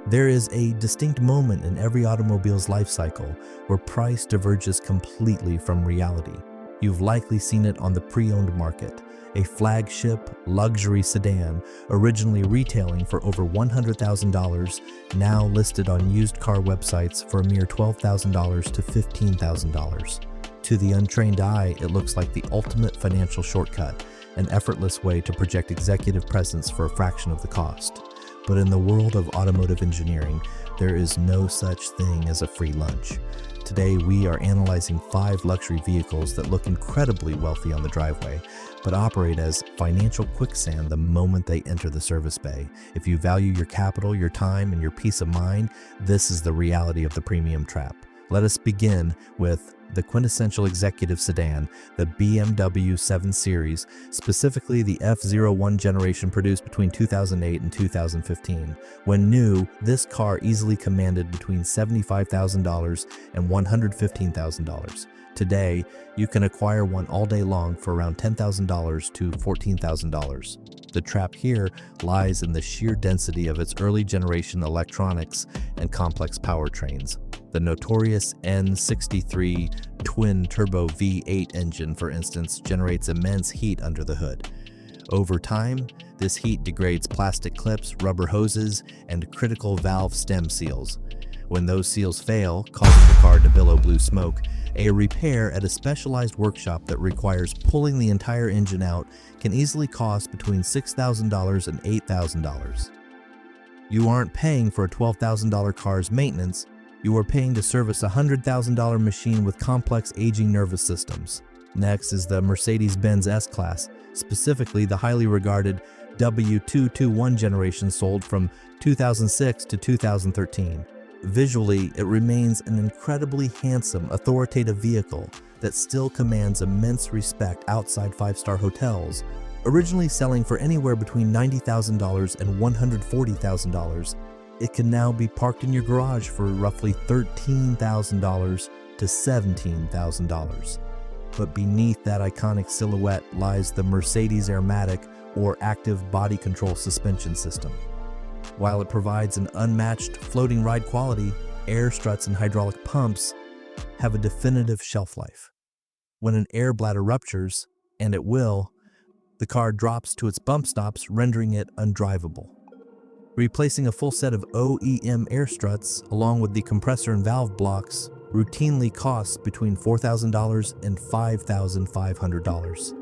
There is a distinct moment in every automobile's life cycle where price diverges completely from reality. You've likely seen it on the pre-owned market, a flagship luxury sedan originally retailing for over $100,000, now listed on used car websites for a mere $12,000 to $15,000. To the untrained eye, it looks like the ultimate financial shortcut, an effortless way to project executive presence for a fraction of the cost. But in the world of automotive engineering, there is no such thing as a free lunch. Today, we are analyzing 5 luxury vehicles that look incredibly wealthy on the driveway, but operate as financial quicksand the moment they enter the service bay. If you value your capital, your time, and your peace of mind, this is the reality of the premium trap. Let us begin with the quintessential executive sedan, the BMW 7 Series, specifically the F01 generation produced between 2008 and 2015. When new, this car easily commanded between $75,000 and $115,000. Today, you can acquire one all day long for around $10,000 to $14,000. The trap here lies in the sheer density of its early generation electronics and complex powertrains. The notorious N63 twin-turbo V8 engine, for instance, generates immense heat under the hood. Over time, this heat degrades plastic clips, rubber hoses, and critical valve stem seals. When those seals fail, causing the car to billow blue smoke, a repair at a specialized workshop that requires pulling the entire engine out can easily cost between $6,000 and $8,000. You aren't paying for a $12,000 car's maintenance. You are paying to service a $100,000 machine with complex aging nervous systems. Next is the Mercedes-Benz S-Class, specifically the highly regarded W221 generation sold from 2006 to 2013. Visually, it remains an incredibly handsome, authoritative vehicle that still commands immense respect outside 5-star hotels. Originally selling for anywhere between $90,000 and $140,000, it can now be parked in your garage for roughly $13,000 to $17,000. But beneath that iconic silhouette lies the Mercedes Airmatic, or active body control suspension system. While it provides an unmatched floating ride quality, air struts and hydraulic pumps have a definitive shelf life. When an air bladder ruptures, and it will, the car drops to its bump stops, rendering it undrivable. Replacing a full set of OEM air struts, along with the compressor and valve blocks, routinely costs between $4,000 and $5,500.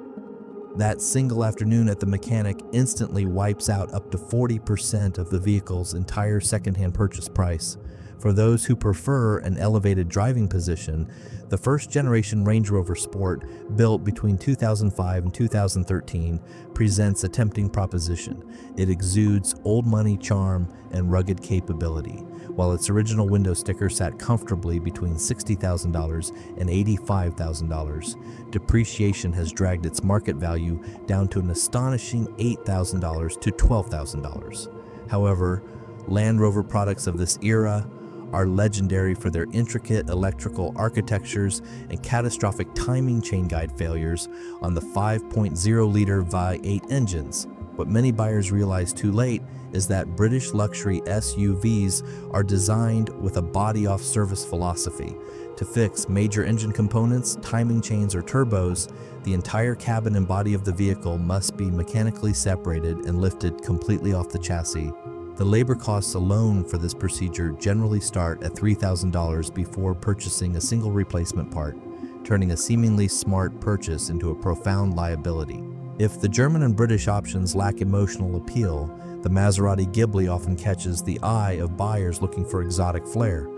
That single afternoon at the mechanic instantly wipes out up to 40% of the vehicle's entire secondhand purchase price. For those who prefer an elevated driving position, the first-generation Range Rover Sport, built between 2005 and 2013, presents a tempting proposition. It exudes old-money charm and rugged capability. While its original window sticker sat comfortably between $60,000 and $85,000, depreciation has dragged its market value down to an astonishing $8,000 to $12,000. However, Land Rover products of this era are legendary for their intricate electrical architectures and catastrophic timing chain guide failures on the 5.0-liter V8 engines. What many buyers realize too late is that British luxury SUVs are designed with a body-off-service philosophy. To fix major engine components, timing chains, or turbos, the entire cabin and body of the vehicle must be mechanically separated and lifted completely off the chassis. The labor costs alone for this procedure generally start at $3,000 before purchasing a single replacement part, turning a seemingly smart purchase into a profound liability. If the German and British options lack emotional appeal, the Maserati Ghibli often catches the eye of buyers looking for exotic flair.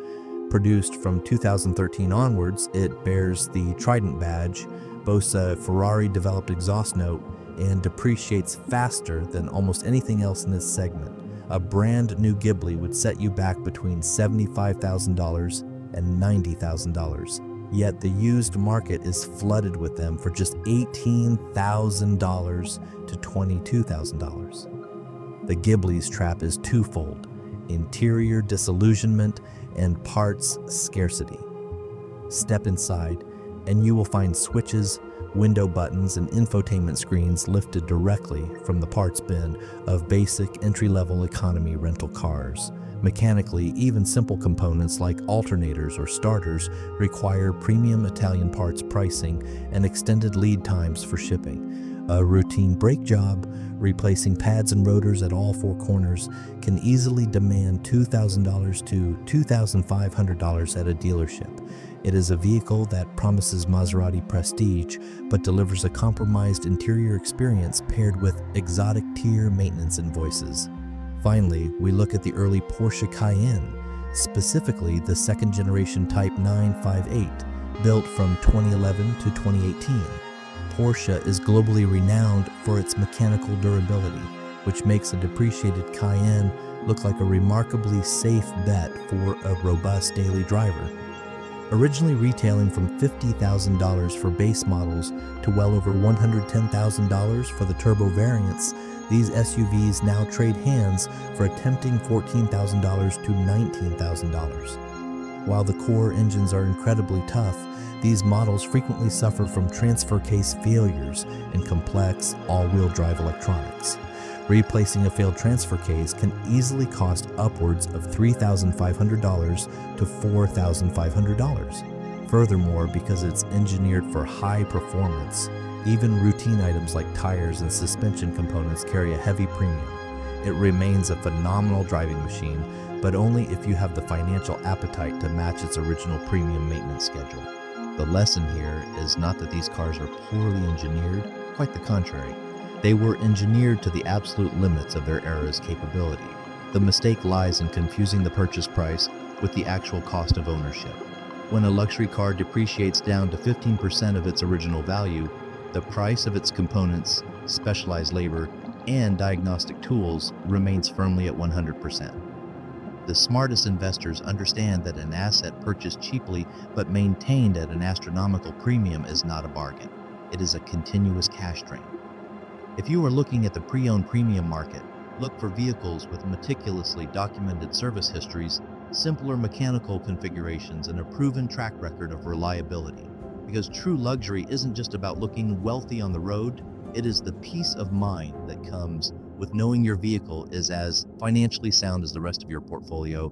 Produced from 2013 onwards, it bears the Trident badge, boasts a Ferrari-developed exhaust note, and depreciates faster than almost anything else in this segment. A brand new Ghibli would set you back between $75,000 and $90,000. Yet the used market is flooded with them for just $18,000 to $22,000. The Ghibli's trap is twofold: interior disillusionment and parts scarcity. Step inside, and you will find switches, window buttons and infotainment screens lifted directly from the parts bin of basic entry-level economy rental cars. Mechanically, even simple components like alternators or starters require premium Italian parts pricing and extended lead times for shipping. A routine brake job, replacing pads and rotors at all four corners, can easily demand $2,000 to $2,500 at a dealership. It is a vehicle that promises Maserati prestige, but delivers a compromised interior experience paired with exotic tier maintenance invoices. Finally, we look at the early Porsche Cayenne, specifically the second-generation Type 958, built from 2011 to 2018. Porsche is globally renowned for its mechanical durability, which makes a depreciated Cayenne look like a remarkably safe bet for a robust daily driver. Originally retailing from $50,000 for base models to well over $110,000 for the turbo variants, these SUVs now trade hands for a tempting $14,000 to $19,000. While the core engines are incredibly tough, these models frequently suffer from transfer case failures and complex all-wheel drive electronics. Replacing a failed transfer case can easily cost upwards of $3,500 to $4,500. Furthermore, because it's engineered for high performance, even routine items like tires and suspension components carry a heavy premium. It remains a phenomenal driving machine, but only if you have the financial appetite to match its original premium maintenance schedule. The lesson here is not that these cars are poorly engineered, quite the contrary. They were engineered to the absolute limits of their era's capability. The mistake lies in confusing the purchase price with the actual cost of ownership. When a luxury car depreciates down to 15% of its original value, the price of its components, specialized labor, and diagnostic tools remains firmly at 100%. The smartest investors understand that an asset purchased cheaply but maintained at an astronomical premium is not a bargain. It is a continuous cash drain. If you are looking at the pre-owned premium market, look for vehicles with meticulously documented service histories, simpler mechanical configurations, and a proven track record of reliability. Because true luxury isn't just about looking wealthy on the road, it is the peace of mind that comes with knowing your vehicle is as financially sound as the rest of your portfolio